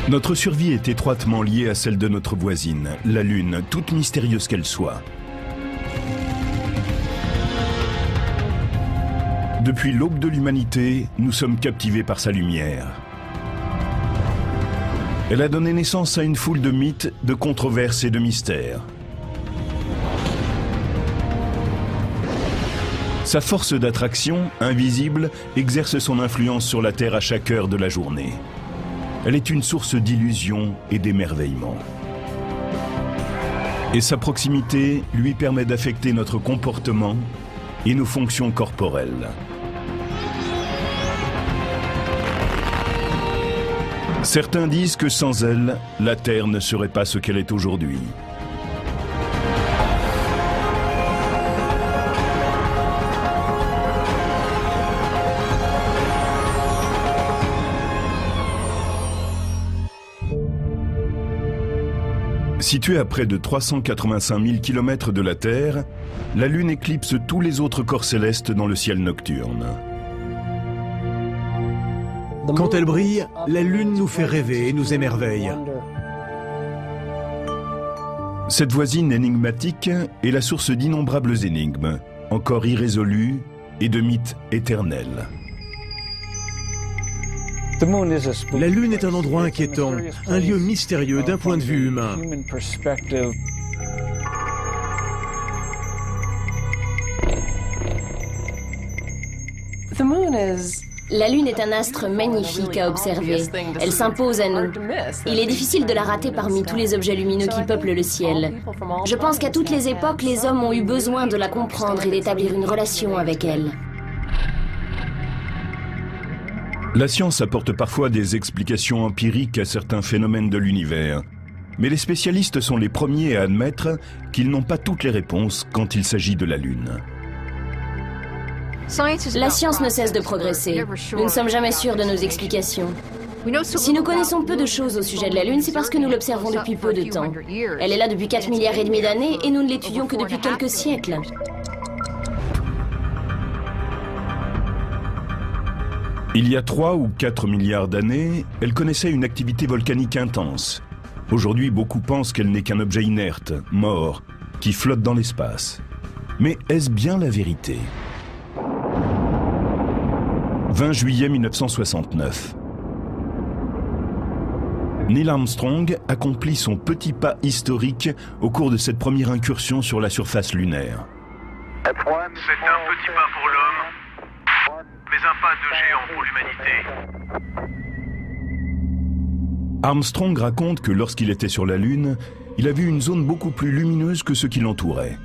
Notre survie est étroitement liée à celle de notre voisine, la Lune, toute mystérieuse qu'elle soit. Depuis l'aube de l'humanité, nous sommes captivés par sa lumière. Elle a donné naissance à une foule de mythes, de controverses et de mystères. Sa force d'attraction, invisible, exerce son influence sur la Terre à chaque heure de la journée. Elle est une source d'illusions et d'émerveillement. Et sa proximité lui permet d'affecter notre comportement et nos fonctions corporelles. Certains disent que sans elle, la Terre ne serait pas ce qu'elle est aujourd'hui. Située à près de 385 000 km de la Terre, la Lune éclipse tous les autres corps célestes dans le ciel nocturne. Quand elle brille, la Lune nous fait rêver et nous émerveille. Cette voisine énigmatique est la source d'innombrables énigmes, encore irrésolues, et de mythes éternels. La Lune est un endroit inquiétant, un lieu mystérieux d'un point de vue humain. La Lune est un astre magnifique à observer. Elle s'impose à nous. Il est difficile de la rater parmi tous les objets lumineux qui peuplent le ciel. Je pense qu'à toutes les époques, les hommes ont eu besoin de la comprendre et d'établir une relation avec elle. La science apporte parfois des explications empiriques à certains phénomènes de l'univers. Mais les spécialistes sont les premiers à admettre qu'ils n'ont pas toutes les réponses quand il s'agit de la Lune. La science ne cesse de progresser. Nous ne sommes jamais sûrs de nos explications. Si nous connaissons peu de choses au sujet de la Lune, c'est parce que nous l'observons depuis peu de temps. Elle est là depuis 4,5 milliards d'années et nous ne l'étudions que depuis quelques siècles. Il y a 3 ou 4 milliards d'années, elle connaissait une activité volcanique intense. Aujourd'hui, beaucoup pensent qu'elle n'est qu'un objet inerte, mort, qui flotte dans l'espace. Mais est-ce bien la vérité ? 20 juillet 1969. Neil Armstrong accomplit son petit pas historique au cours de cette première incursion sur la surface lunaire. C'est un petit pas pour l'homme, mais un pas de géant pour l'humanité. Armstrong raconte que lorsqu'il était sur la Lune, il a vu une zone beaucoup plus lumineuse que ce qui l'entourait.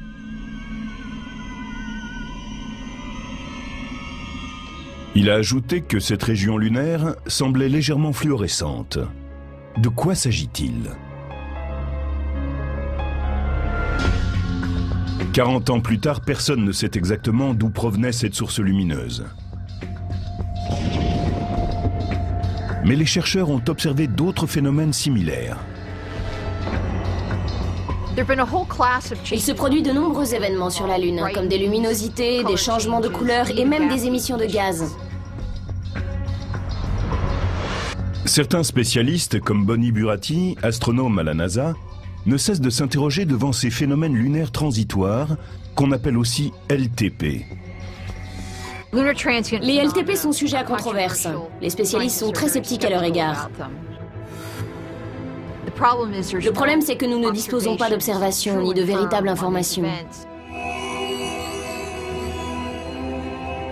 Il a ajouté que cette région lunaire semblait légèrement fluorescente. De quoi s'agit-il ? 40 ans plus tard, personne ne sait exactement d'où provenait cette source lumineuse. Mais les chercheurs ont observé d'autres phénomènes similaires. Il se produit de nombreux événements sur la Lune, comme des luminosités, des changements de couleur et même des émissions de gaz. Certains spécialistes, comme Bonnie Buratti, astronome à la NASA, ne cessent de s'interroger devant ces phénomènes lunaires transitoires, qu'on appelle aussi LTP. Les LTP sont sujets à controverse. Les spécialistes sont très sceptiques à leur égard. Le problème, c'est que nous ne disposons pas d'observations ni de véritables informations.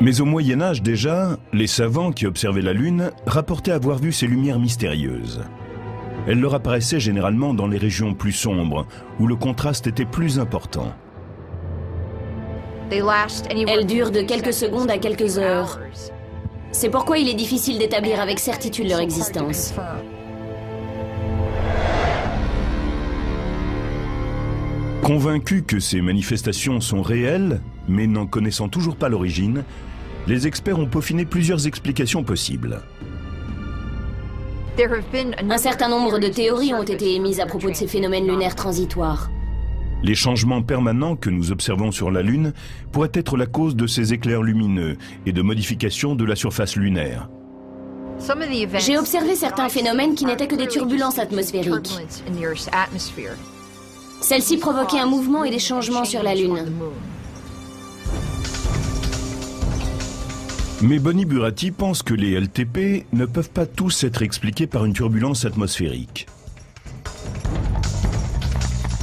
Mais au Moyen-Âge déjà, les savants qui observaient la Lune rapportaient avoir vu ces lumières mystérieuses. Elles leur apparaissaient généralement dans les régions plus sombres, où le contraste était plus important. Elles durent de quelques secondes à quelques heures. C'est pourquoi il est difficile d'établir avec certitude leur existence. Convaincus que ces manifestations sont réelles, mais n'en connaissant toujours pas l'origine, les experts ont peaufiné plusieurs explications possibles. Un certain nombre de théories ont été émises à propos de ces phénomènes lunaires transitoires. Les changements permanents que nous observons sur la Lune pourraient être la cause de ces éclairs lumineux et de modifications de la surface lunaire. J'ai observé certains phénomènes qui n'étaient que des turbulences atmosphériques. Celles-ci provoquaient un mouvement et des changements sur la Lune. Mais Bonnie Burati pense que les LTP ne peuvent pas tous être expliqués par une turbulence atmosphérique.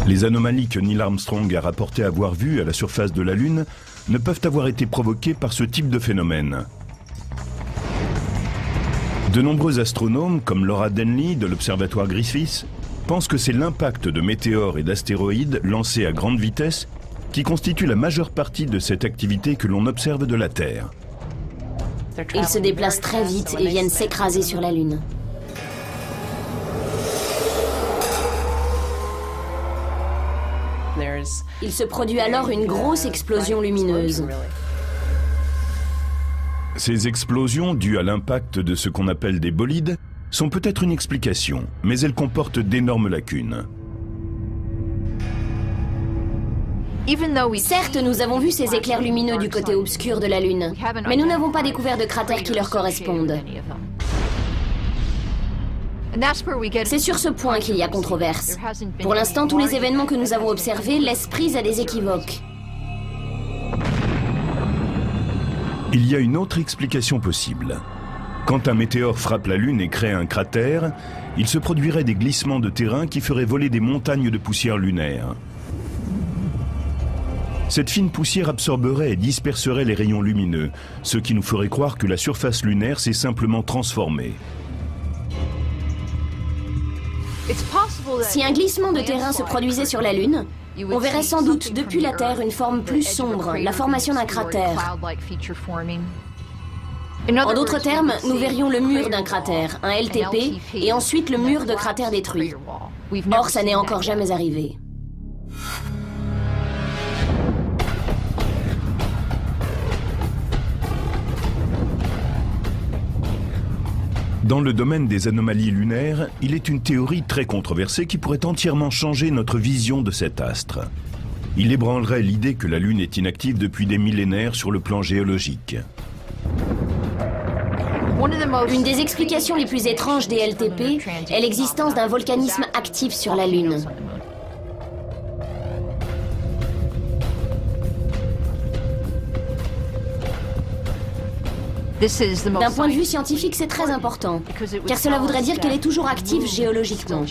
Les anomalies que Neil Armstrong a rapporté avoir vues à la surface de la Lune ne peuvent avoir été provoquées par ce type de phénomène. De nombreux astronomes, comme Laura Denley de l'Observatoire Griffith, pensent que c'est l'impact de météores et d'astéroïdes lancés à grande vitesse qui constitue la majeure partie de cette activité que l'on observe de la Terre. Ils se déplacent très vite et viennent s'écraser sur la Lune. Il se produit alors une grosse explosion lumineuse. Ces explosions, dues à l'impact de ce qu'on appelle des bolides, sont peut-être une explication, mais elles comportent d'énormes lacunes. Certes, nous avons vu ces éclairs lumineux du côté obscur de la Lune, mais nous n'avons pas découvert de cratères qui leur correspondent. C'est sur ce point qu'il y a controverse. Pour l'instant, tous les événements que nous avons observés laissent prise à des équivoques. Il y a une autre explication possible. Quand un météore frappe la Lune et crée un cratère, il se produirait des glissements de terrain qui feraient voler des montagnes de poussière lunaire. Cette fine poussière absorberait et disperserait les rayons lumineux, ce qui nous ferait croire que la surface lunaire s'est simplement transformée. Si un glissement de terrain se produisait sur la Lune, on verrait sans doute depuis la Terre une forme plus sombre, la formation d'un cratère. En d'autres termes, nous verrions le mur d'un cratère, un LTP, et ensuite le mur de cratère détruit. Or, ça n'est encore jamais arrivé. Dans le domaine des anomalies lunaires, il est une théorie très controversée qui pourrait entièrement changer notre vision de cet astre. Il ébranlerait l'idée que la Lune est inactive depuis des millénaires sur le plan géologique. Une des explications les plus étranges des LTP est l'existence d'un volcanisme actif sur la Lune. D'un point de vue scientifique, c'est très important, car cela voudrait dire qu'elle est toujours active géologiquement.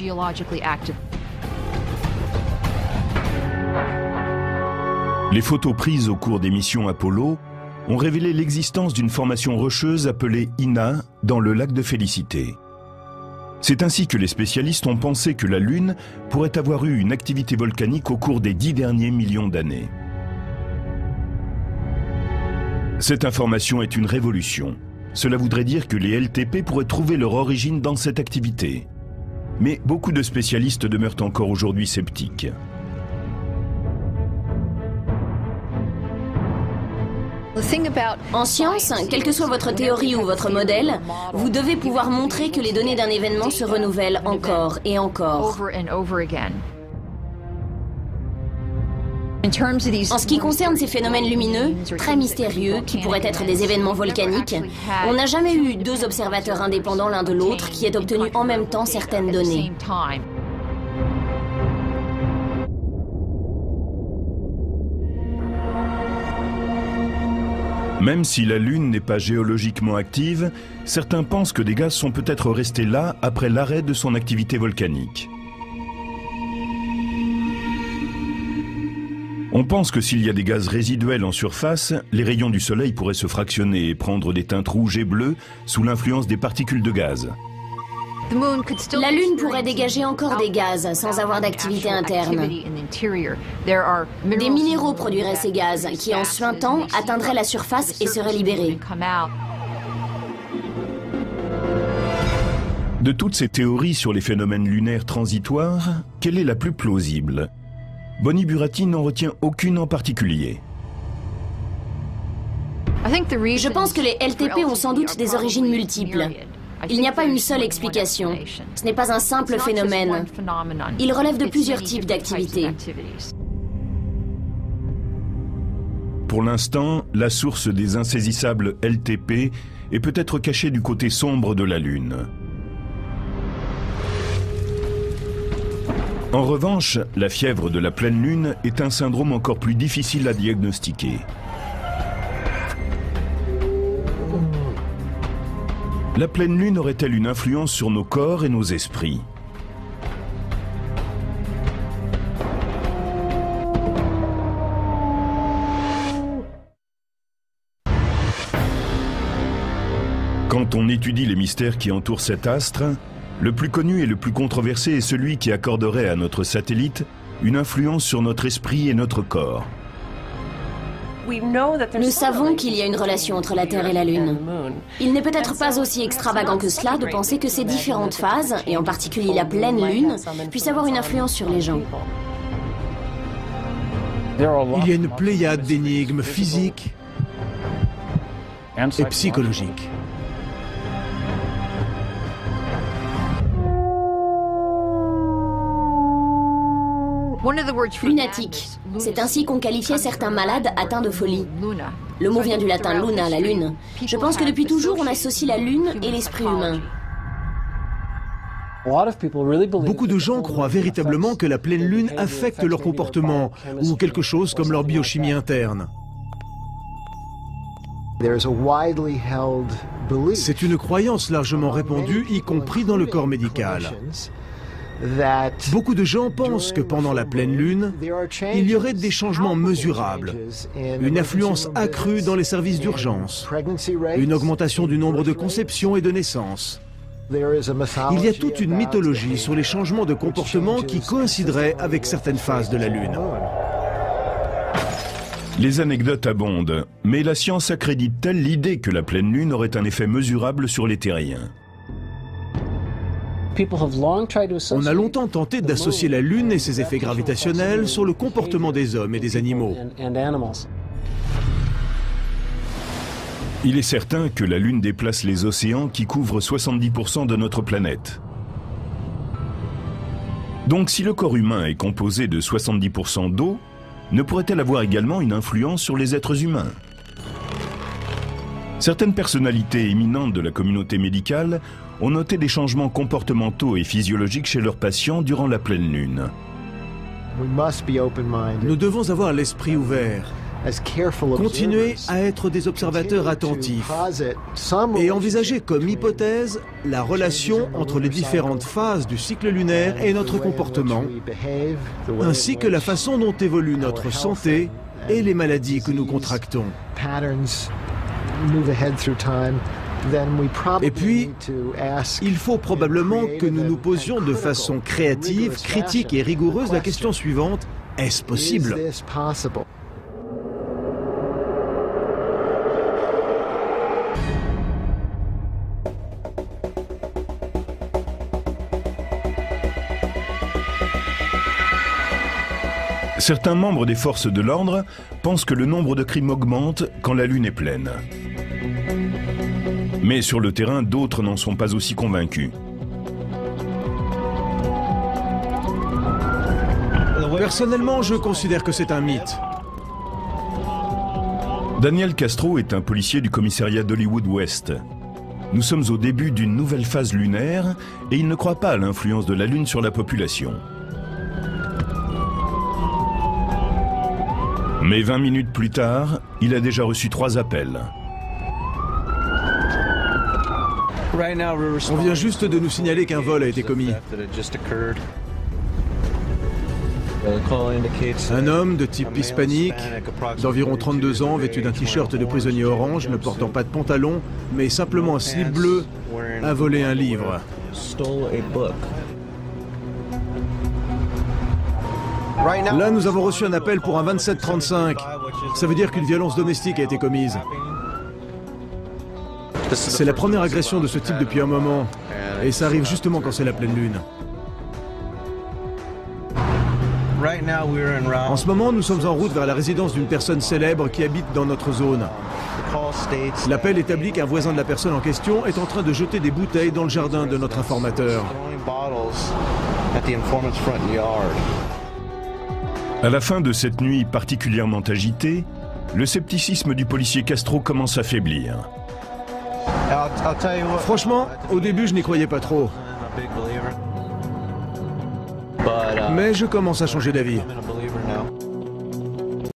Les photos prises au cours des missions Apollo ont révélé l'existence d'une formation rocheuse appelée INA dans le lac de Félicité. C'est ainsi que les spécialistes ont pensé que la Lune pourrait avoir eu une activité volcanique au cours des 10 derniers millions d'années. Cette information est une révolution. Cela voudrait dire que les LTP pourraient trouver leur origine dans cette activité. Mais beaucoup de spécialistes demeurent encore aujourd'hui sceptiques. En science, quelle que soit votre théorie ou votre modèle, vous devez pouvoir montrer que les données d'un événement se renouvellent encore et encore. En ce qui concerne ces phénomènes lumineux, très mystérieux, qui pourraient être des événements volcaniques, on n'a jamais eu deux observateurs indépendants l'un de l'autre qui aient obtenu en même temps certaines données. Même si la Lune n'est pas géologiquement active, certains pensent que des gaz sont peut-être restés là après l'arrêt de son activité volcanique. On pense que s'il y a des gaz résiduels en surface, les rayons du Soleil pourraient se fractionner et prendre des teintes rouges et bleues sous l'influence des particules de gaz. La Lune pourrait dégager encore des gaz sans avoir d'activité interne. Des minéraux produiraient ces gaz qui, en suintant, atteindraient la surface et seraient libérés. De toutes ces théories sur les phénomènes lunaires transitoires, quelle est la plus plausible ? Bonnie Burati n'en retient aucune en particulier. Je pense que les LTP ont sans doute des origines multiples. Il n'y a pas une seule explication. Ce n'est pas un simple phénomène. Il relève de plusieurs types d'activités. Pour l'instant, la source des insaisissables LTP et peut être caché du côté sombre de la Lune. En revanche, la fièvre de la pleine Lune est un syndrome encore plus difficile à diagnostiquer. La pleine Lune aurait-elle une influence sur nos corps et nos esprits ? Quand on étudie les mystères qui entourent cet astre, le plus connu et le plus controversé est celui qui accorderait à notre satellite une influence sur notre esprit et notre corps. Nous savons qu'il y a une relation entre la Terre et la Lune. Il n'est peut-être pas aussi extravagant que cela de penser que ces différentes phases, et en particulier la pleine Lune, puissent avoir une influence sur les gens. Il y a une pléiade d'énigmes physiques et psychologiques. Lunatique. C'est ainsi qu'on qualifiait certains malades atteints de folie. Le mot vient du latin luna, la lune. Je pense que depuis toujours, on associe la lune et l'esprit humain. Beaucoup de gens croient véritablement que la pleine lune affecte leur comportement ou quelque chose comme leur biochimie interne. C'est une croyance largement répandue, y compris dans le corps médical. Beaucoup de gens pensent que pendant la pleine lune, il y aurait des changements mesurables, une affluence accrue dans les services d'urgence, une augmentation du nombre de conceptions et de naissances. Il y a toute une mythologie sur les changements de comportement qui coïncideraient avec certaines phases de la Lune. Les anecdotes abondent, mais la science accrédite-t-elle l'idée que la pleine Lune aurait un effet mesurable sur les terriens ? On a longtemps tenté d'associer la Lune et ses effets gravitationnels sur le comportement des hommes et des animaux. Il est certain que la Lune déplace les océans qui couvrent 70% de notre planète. Donc si le corps humain est composé de 70% d'eau, ne pourrait-elle avoir également une influence sur les êtres humains ? Certaines personnalités éminentes de la communauté médicale ont noté des changements comportementaux et physiologiques chez leurs patients durant la pleine Lune. Nous devons avoir l'esprit ouvert, continuer à être des observateurs attentifs et envisager comme hypothèse la relation entre les différentes phases du cycle lunaire et notre comportement, ainsi que la façon dont évolue notre santé et les maladies que nous contractons. Et puis, il faut probablement que nous nous posions de façon créative, critique et rigoureuse la question suivante: est-ce possible ? Certains membres des forces de l'ordre pensent que le nombre de crimes augmente quand la Lune est pleine. Mais sur le terrain, d'autres n'en sont pas aussi convaincus. Personnellement, je considère que c'est un mythe. Daniel Castro est un policier du commissariat d'Hollywood West. Nous sommes au début d'une nouvelle phase lunaire et il ne croit pas à l'influence de la Lune sur la population. Mais 20 minutes plus tard, il a déjà reçu 3 appels. On vient juste de nous signaler qu'un vol a été commis. Un homme de type hispanique, d'environ 32 ans, vêtu d'un t-shirt de prisonnier orange, ne portant pas de pantalon, mais simplement un slip bleu, a volé un livre. Là, nous avons reçu un appel pour un 2735. Ça veut dire qu'une violence domestique a été commise. C'est la première agression de ce type depuis un moment. Et ça arrive justement quand c'est la pleine lune. En ce moment, nous sommes en route vers la résidence d'une personne célèbre qui habite dans notre zone. L'appel établit qu'un voisin de la personne en question est en train de jeter des bouteilles dans le jardin de notre informateur. À la fin de cette nuit particulièrement agitée, le scepticisme du policier Castro commence à faiblir. Franchement, au début, je n'y croyais pas trop. Mais je commence à changer d'avis.